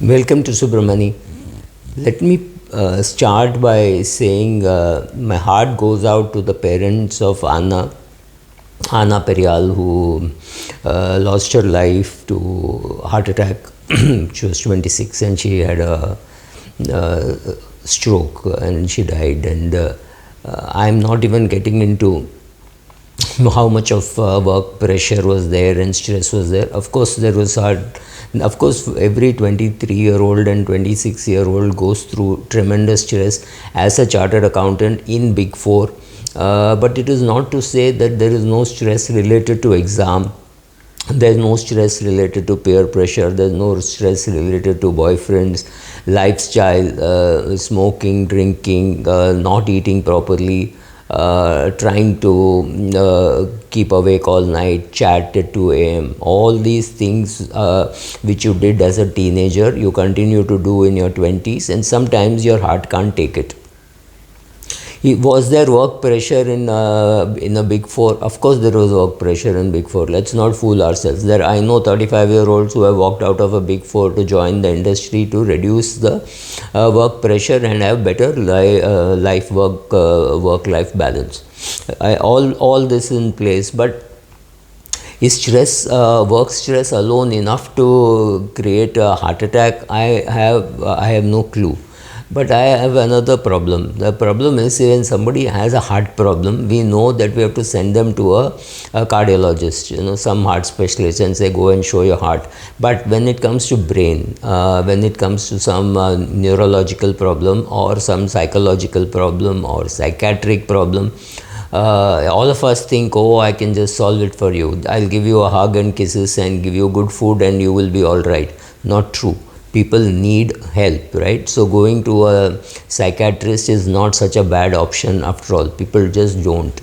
Welcome to Subramani. Let me start by saying my heart goes out to the parents of Anna Perial, who lost her life to heart attack. She was 26 and she had a stroke and she died. And I'm not even getting into how much of work pressure was there and stress was there. Of course, there was hard. Of course, every 23-year-old and 26-year-old goes through tremendous stress as a chartered accountant in Big Four. But it is not to say that there is no stress related to exam. There's no stress related to peer pressure. There's no stress related to boyfriends, lifestyle, smoking, drinking, not eating properly, trying to keep awake all night, chat at 2 a.m. All these things which you did as a teenager, you continue to do in your 20s, and sometimes your heart can't take it. Was there work pressure in a Big Four? Of course, there was work pressure in Big Four. Let's not fool ourselves. I know 35-year-olds who have walked out of a Big Four to join the industry to reduce the work pressure and have better work-life balance. All this in place, but is work stress alone enough to create a heart attack? I have no clue. But I have another problem. The problem is, when somebody has a heart problem, we know that we have to send them to a cardiologist, some heart specialist, and say, go and show your heart. But when it comes to brain, when it comes to some neurological problem or some psychological problem or psychiatric problem, all of us think, oh, I can just solve it for you. I'll give you a hug and kisses and give you good food and you will be all right. Not true. People need help, right? So going to a psychiatrist is not such a bad option after all. People just don't.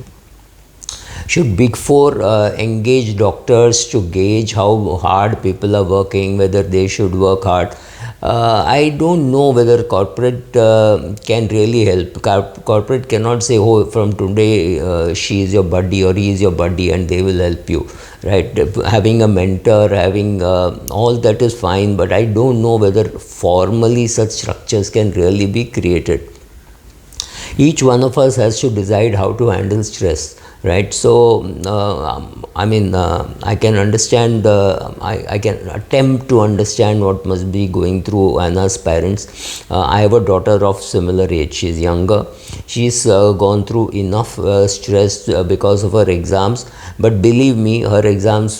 Should Big Four engage doctors to gauge how hard people are working, whether they should work hard? I don't know whether corporate can really help. Corporate cannot say, oh, from today she is your buddy or he is your buddy and they will help you, right? Having a mentor, having all that is fine, but I don't know whether formally such structures can really be created. Each one of us has to decide how to handle stress, right? So I can understand, I can attempt to understand what must be going through Anna's parents. I have a daughter of similar age. She's younger. She's gone through enough stress because of her exams, but believe me, her exams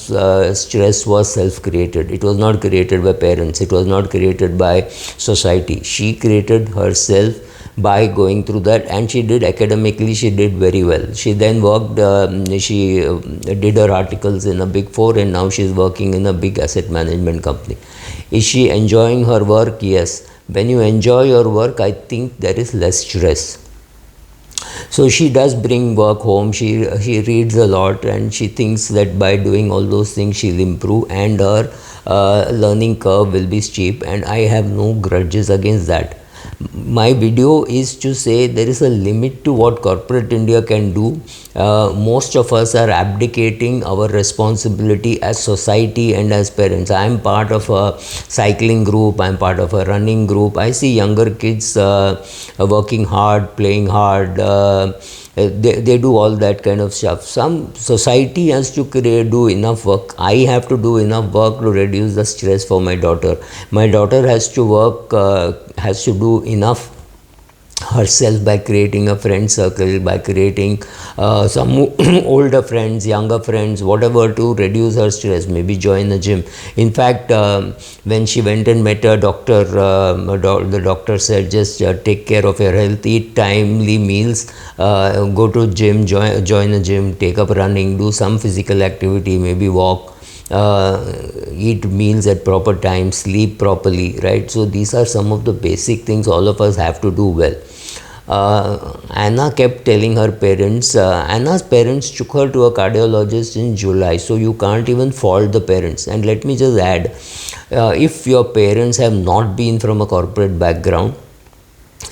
stress was self-created. It was not created by parents. It was not created by society. She created herself by going through that, and she did academically, she did very well. She then worked, she did her articles in a Big Four, and now she's working in a big asset management company. Is she enjoying her work? Yes. When you enjoy your work, I think there is less stress. So she does bring work home, she reads a lot, and she thinks that by doing all those things she'll improve, and her learning curve will be steep, and I have no grudges against that. My video is to say there is a limit to what corporate India can do. Most of us are abdicating our responsibility as society and as parents. I am part of a cycling group, I am part of a running group. I see younger kids working hard, playing hard. They do all that kind of stuff. Some society has to do enough work. I have to do enough work to reduce the stress for my daughter. My daughter has to work, has to do enough herself by creating a friend circle, by creating some older friends, younger friends, whatever, to reduce her stress. Maybe join a gym. In fact, when she went and met a doctor, the doctor said, just take care of your health, eat timely meals, go to gym, join a gym, take up running, do some physical activity, maybe walk, eat meals at proper time, sleep properly, right? So these are some of the basic things all of us have to do well. Anna kept telling her parents, Anna's parents took her to a cardiologist in July, so you can't even fault the parents. And let me just add, if your parents have not been from a corporate background,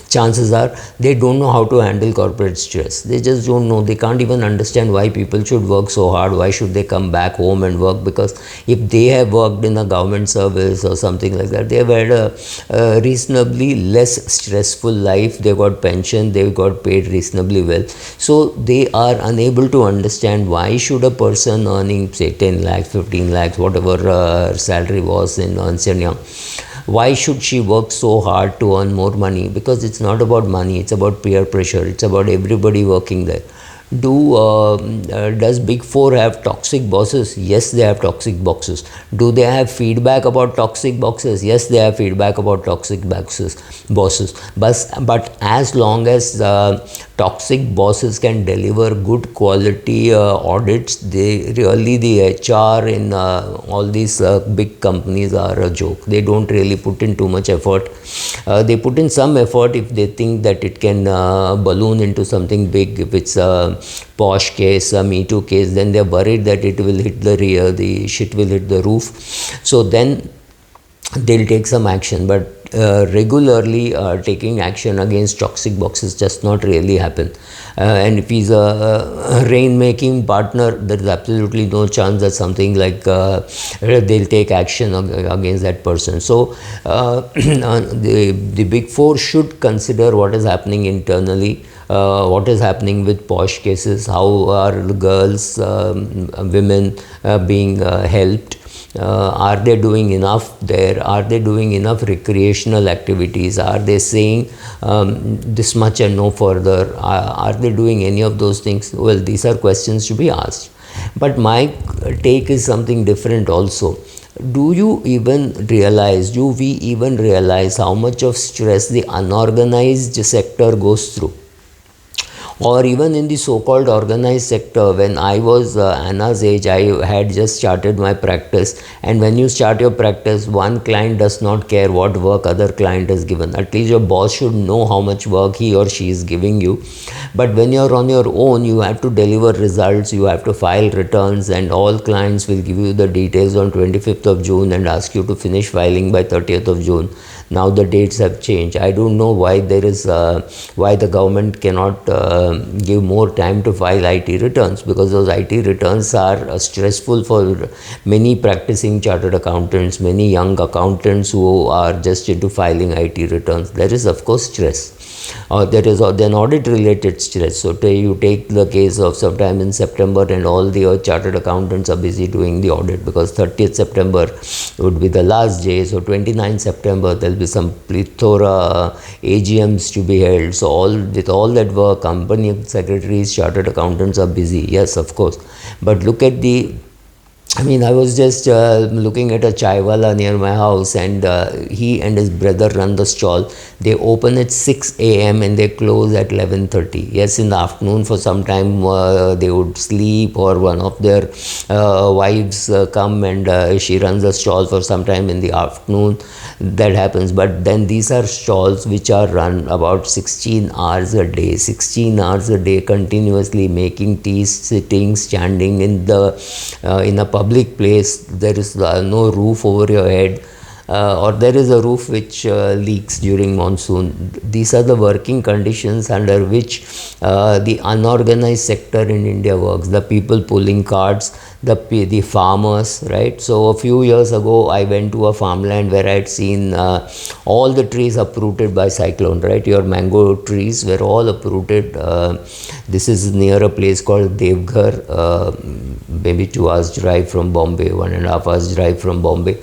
chances are they don't know how to handle corporate stress. They just don't know. They can't even understand why people should work so hard. Why should they come back home and work? Because if they have worked in a government service or something like that, they have had a reasonably less stressful life. They got pension, they got paid reasonably well. So they are unable to understand why should a person earning say 10 lakhs, 15 lakhs, whatever salary was in Ernst and Young, why should she work so hard to earn more money? Because it's not about money, it's about peer pressure, it's about everybody working there. Does Big Four have toxic bosses? Yes, they have toxic bosses. Do they have feedback about toxic bosses? Yes, they have feedback about toxic bosses. But as long as toxic bosses can deliver good quality audits, they really, the HR in all these big companies are a joke. They don't really put in too much effort. They put in some effort if they think that it can balloon into something big. If it's a posh case, a Me Too case, then they're worried that it will hit the shit will hit the roof. So then they'll take some action, but regularly taking action against toxic bosses does not really happen. And if he's a rainmaking partner, there is absolutely no chance that something like they'll take action against that person. So the Big Four should consider what is happening internally. What is happening with posh cases, how are the girls, women being helped, are they doing enough there, are they doing enough recreational activities, are they saying this much and no further, are they doing any of those things? Well, these are questions to be asked. But my take is something different also. Do we even realize how much of stress the unorganized sector goes through? Or even in the so-called organized sector, when I was Anna's age, I had just started my practice, and when you start your practice, one client does not care what work other client has given. At least your boss should know how much work he or she is giving you. But when you're on your own, you have to deliver results, you have to file returns, and all clients will give you the details on 25th of June and ask you to finish filing by 30th of June. Now the dates have changed. I don't know why why the government cannot give more time to file IT returns, because those IT returns are stressful for many practicing chartered accountants, many young accountants who are just into filing IT returns. There is of course stress. There is then audit related stress. So you take the case of sometime in September, and all the chartered accountants are busy doing the audit because 30th September would be the last day. So 29th September there will be some plethora AGMs to be held. So with all that work, company secretaries, chartered accountants are busy. Yes, of course. But look at I was just looking at a chaiwala near my house, and he and his brother run the stall. They open at 6 a.m. and they close at 11:30. Yes, in the afternoon for some time they would sleep, or one of their wives come and she runs the stall for some time in the afternoon. That happens. But then these are stalls which are run about 16 hours a day, 16 hours a day continuously, making tea, sitting, standing in a public place. There is no roof over your head, or there is a roof which leaks during monsoon. These are the working conditions under which the unorganized sector in India works. The people pulling carts, the farmers, right? So a few years ago, I went to a farmland where I had seen all the trees uprooted by cyclone, right? Your mango trees were all uprooted. This is near a place called Devghar, maybe 2 hours drive from Bombay, 1.5 hours drive from Bombay.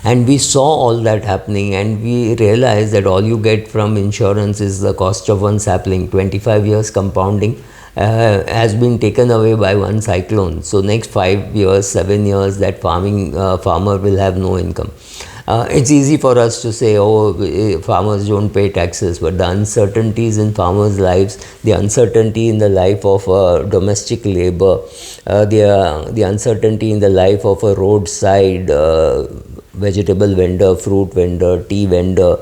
And we saw all that happening, and we realized that all you get from insurance is the cost of one sapling. 25 years compounding has been taken away by one cyclone. So next 5 years, 7 years, that farmer will have no income. It's easy for us to say, farmers don't pay taxes, but the uncertainties in farmers' lives, the uncertainty in the life of domestic labor, the uncertainty in the life of a roadside vegetable vendor, fruit vendor, tea vendor,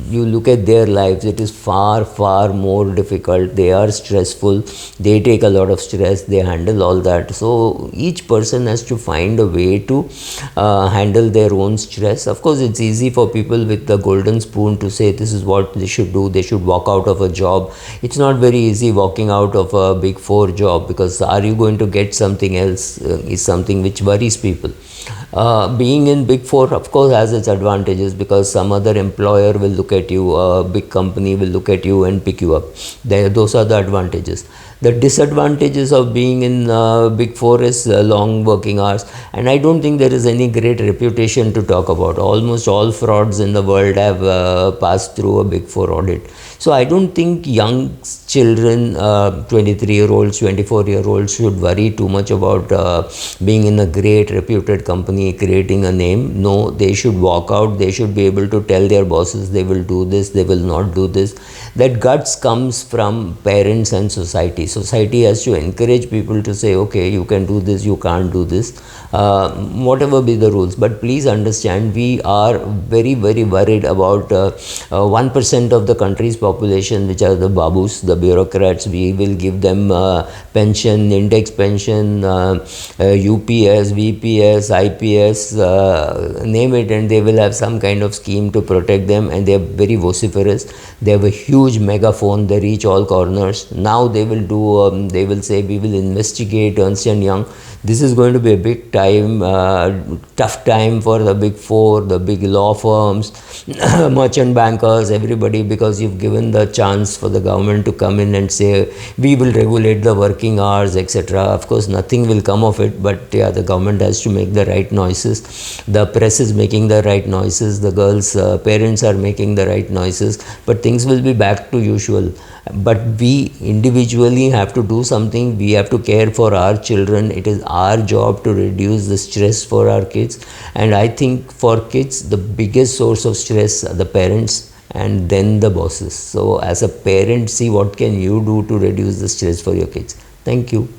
you look at their lives, it is far, far more difficult. They are stressful, they take a lot of stress, they handle all that. So each person has to find a way to handle their own stress. Of course, it's easy for people with the golden spoon to say this is what they should do, they should walk out of a job. It's not very easy walking out of a big four job, because are you going to get something else is something which worries people. Being in big four of course has its advantages, because some other employer will look at you, a big company will look at you and pick you up. Those are the advantages. The disadvantages of being in big four is long working hours, and I don't think there is any great reputation to talk about. Almost all frauds in the world have passed through a big four audit. So I don't think young children, 23-year-olds, 24-year-olds should worry too much about being in a great reputed company, creating a name. No, they should walk out. They should be able to tell their bosses they will do this, they will not do this. That guts comes from parents and society. Society has to encourage people to say, okay, you can do this, you can't do this, whatever be the rules. But please understand, we are very, very worried about 1% of the country's population, which are the babus, the bureaucrats. We will give them pension, index pension, UPS, VPS, IPS, name it, and they will have some kind of scheme to protect them, and they are very vociferous. They have a huge megaphone, they reach all corners. Now they will do, they will say, we will investigate Ernst & Young. This is going to be a big time, tough time for the big four, the big law firms, merchant bankers, everybody, because you've given the chance for the government to come in and say, we will regulate the working hours, etc. Of course, nothing will come of it, but yeah, the government has to make the right noises. The press is making the right noises. The girls' parents are making the right noises, but things will be back to usual. But we individually have to do something. We have to care for our children. It is our job to reduce the stress for our kids. And I think for kids, the biggest source of stress are the parents and then the bosses. So as a parent, see what can you do to reduce the stress for your kids. Thank you.